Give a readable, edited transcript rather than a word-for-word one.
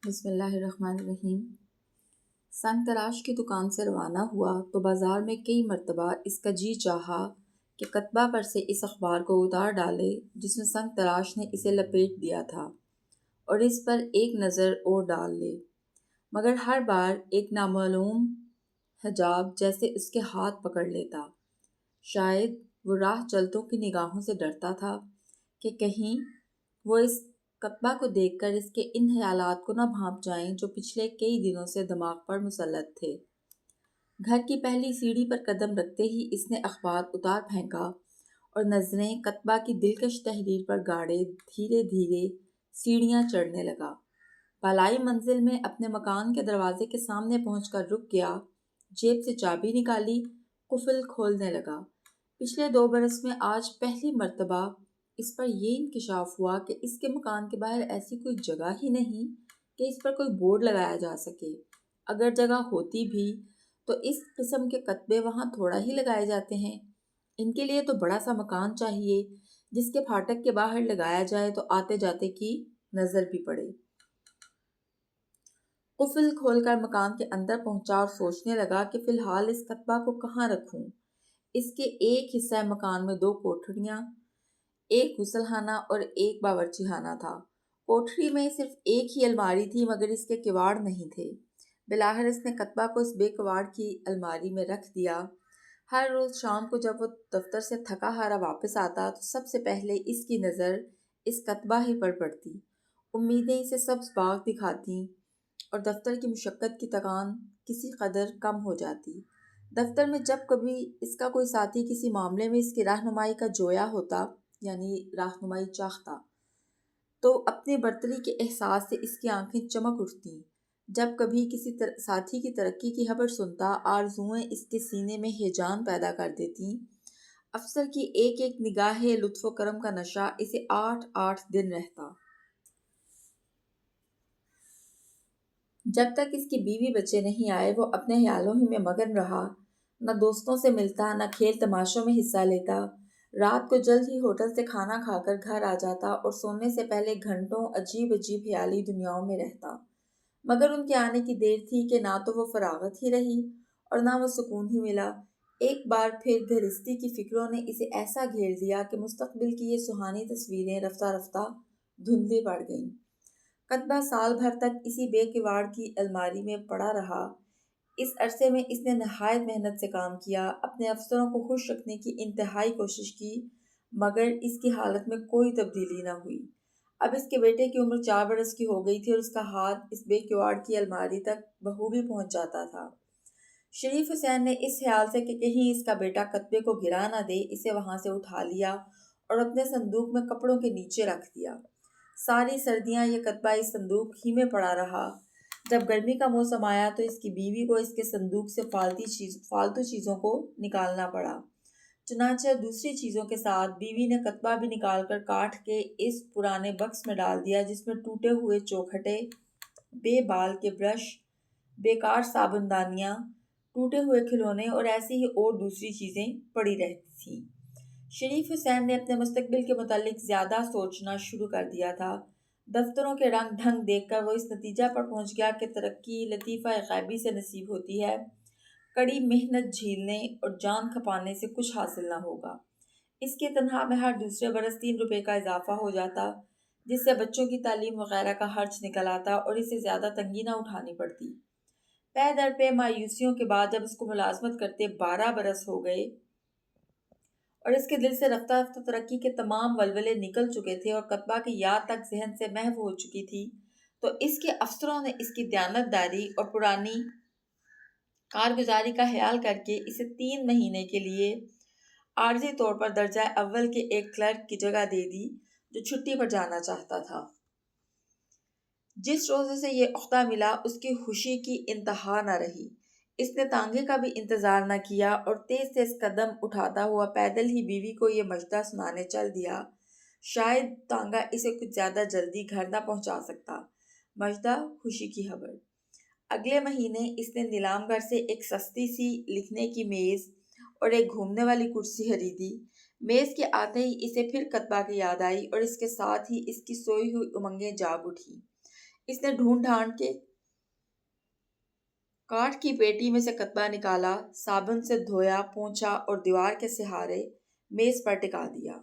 بسم اللہ الرحمن الرحیم۔ سنگ تراش کی دکان سے روانہ ہوا تو بازار میں کئی مرتبہ اس کا جی چاہا کہ کتبہ پر سے اس اخبار کو اتار ڈالے جس میں سنگ تراش نے اسے لپیٹ دیا تھا اور اس پر ایک نظر اور ڈال لے، مگر ہر بار ایک نامعلوم حجاب جیسے اس کے ہاتھ پکڑ لیتا۔ شاید وہ راہ چلتوں کی نگاہوں سے ڈرتا تھا کہ کہیں وہ اس کتبہ کو دیکھ کر اس کے ان خیالات کو نہ بھانپ جائیں جو پچھلے کئی دنوں سے دماغ پر مسلط تھے۔ گھر کی پہلی سیڑھی پر قدم رکھتے ہی اس نے اخبار اتار پھینکا اور نظریں کتبہ کی دلکش تحریر پر گاڑے دھیرے دھیرے سیڑھیاں چڑھنے لگا۔ بالائی منزل میں اپنے مکان کے دروازے کے سامنے پہنچ کر رک گیا، جیب سے چابی نکالی، قفل کھولنے لگا۔ پچھلے 2 برس میں آج پہلی مرتبہ اس پر یہ انکشاف ہوا کہ اس کے مکان کے باہر ایسی کوئی جگہ ہی نہیں کہ اس پر کوئی بورڈ لگایا جا سکے۔ اگر جگہ ہوتی بھی تو اس قسم کے کتبے وہاں تھوڑا ہی لگائے جاتے ہیں۔ ان کے لیے تو بڑا سا مکان چاہیے جس کے پھاٹک کے باہر لگایا جائے تو آتے جاتے کی نظر بھی پڑے۔ قفل کھول کر مکان کے اندر پہنچا اور سوچنے لگا کہ فی الحال اس کتبہ کو کہاں رکھوں۔ اس کے ایک حصہ مکان میں 2 کوٹھریاں، ایک غسل خانہ اور ایک باورچی خانہ تھا۔ کوٹھری میں صرف ایک ہی الماری تھی مگر اس کے کواڑ نہیں تھے۔ بالآخر اس نے کتبہ کو اس بے کواڑ کی الماری میں رکھ دیا۔ ہر روز شام کو جب وہ دفتر سے تھکا ہارا واپس آتا تو سب سے پہلے اس کی نظر اس کتبہ ہی پر پڑتی۔ امیدیں اسے سبز باغ دکھاتی اور دفتر کی مشقت کی تھکان کسی قدر کم ہو جاتی۔ دفتر میں جب کبھی اس کا کوئی ساتھی کسی معاملے میں اس کی رہنمائی کا جویا ہوتا یعنی رہنمائی چاہتا تو اپنی برتری کے احساس سے اس کی آنکھیں چمک اٹھتیں۔ جب کبھی کسی ساتھی کی ترقی کی خبر سنتا آرزوئیں اس کے سینے میں ہیجان پیدا کر دیتیں۔ افسر کی ایک ایک نگاہ لطف و کرم کا نشہ اسے 8 دن رہتا۔ جب تک اس کی بیوی بچے نہیں آئے وہ اپنے خیالوں ہی میں مگن رہا، نہ دوستوں سے ملتا نہ کھیل تماشوں میں حصہ لیتا۔ رات کو جلد ہی ہوٹل سے کھانا کھا کر گھر آ جاتا اور سونے سے پہلے گھنٹوں عجیب عجیب خیالی دنیاؤں میں رہتا، مگر ان کے آنے کی دیر تھی کہ نہ تو وہ فراغت ہی رہی اور نہ وہ سکون ہی ملا۔ ایک بار پھر گھرستی کی فکروں نے اسے ایسا گھیر دیا کہ مستقبل کی یہ سہانی تصویریں رفتہ رفتہ دھندلی پڑ گئیں۔ کتبہ سال بھر تک اسی بے کواڑ کی الماری میں پڑا رہا۔ اس عرصے میں اس نے نہایت محنت سے کام کیا، اپنے افسروں کو خوش رکھنے کی انتہائی کوشش کی، مگر اس کی حالت میں کوئی تبدیلی نہ ہوئی۔ اب اس کے بیٹے کی عمر 4 برس کی ہو گئی تھی اور اس کا ہاتھ اس بے کواڑ کی الماری تک بخوبی پہنچ جاتا تھا۔ شریف حسین نے اس خیال سے کہ کہیں اس کا بیٹا کتبے کو گرا نہ دے اسے وہاں سے اٹھا لیا اور اپنے صندوق میں کپڑوں کے نیچے رکھ دیا۔ ساری سردیاں یہ کتبہ اس صندوق ہی میں پڑا رہا۔ جب گرمی کا موسم آیا تو اس کی بیوی کو اس کے صندوق سے فالتو چیزوں کو نکالنا پڑا۔ چنانچہ دوسری چیزوں کے ساتھ بیوی نے کتبہ بھی نکال کر کاٹ کے اس پرانے بکس میں ڈال دیا جس میں ٹوٹے ہوئے چوکھٹے، بے بال کے برش، بیکار صابن دانیاں، ٹوٹے ہوئے کھلونے اور ایسی ہی اور دوسری چیزیں پڑی رہتی تھیں۔ شریف حسین نے اپنے مستقبل کے متعلق زیادہ سوچنا شروع کر دیا تھا۔ دفتروں کے رنگ ڈھنگ دیکھ کر وہ اس نتیجہ پر پہنچ گیا کہ ترقی لطیفہ غیبی سے نصیب ہوتی ہے، کڑی محنت جھیلنے اور جان کھپانے سے کچھ حاصل نہ ہوگا۔ اس کی تنخواہ میں ہر دوسرے برس 3 روپے کا اضافہ ہو جاتا جس سے بچوں کی تعلیم وغیرہ کا خرچ نکل آتا اور اسے زیادہ تنگی نہ اٹھانی پڑتی۔ پے در پہ مایوسیوں کے بعد جب اس کو ملازمت کرتے 12 برس ہو گئے اور اس کے دل سے رفتہ رفتہ ترقی کے تمام ولولے نکل چکے تھے اور کتبہ کی یاد تک ذہن سے محو ہو چکی تھی تو اس کے افسروں نے اس کی دیانت داری اور پرانی کارگزاری کا خیال کر کے اسے 3 مہینے کے لیے عارضی طور پر درجہ اول کے ایک کلرک کی جگہ دے دی جو چھٹی پر جانا چاہتا تھا۔ جس روز اسے یہ عہدہ ملا اس کی خوشی کی انتہا نہ رہی۔ اس نے تانگے کا بھی انتظار نہ کیا اور تیز تیز قدم اٹھاتا ہوا پیدل ہی بیوی کو یہ مژدہ سنانے چل دیا۔ شاید تانگا اسے کچھ زیادہ جلدی گھر نہ پہنچا سکتا۔ مژدہ، خوشی کی خبر۔ اگلے مہینے اس نے نیلام گھر سے ایک سستی سی لکھنے کی میز اور ایک گھومنے والی کرسی خریدی۔ میز کے آتے ہی اسے پھر کتبہ کی یاد آئی اور اس کے ساتھ ہی اس کی سوئی ہوئی امنگیں جاگ اٹھی۔ اس نے ڈھونڈ ڈھانڈ کے کاٹ کی پیٹی میں سے کتبہ نکالا، صابن سے دھویا، پونچھا اور دیوار کے سہارے میز پر ٹکا دیا۔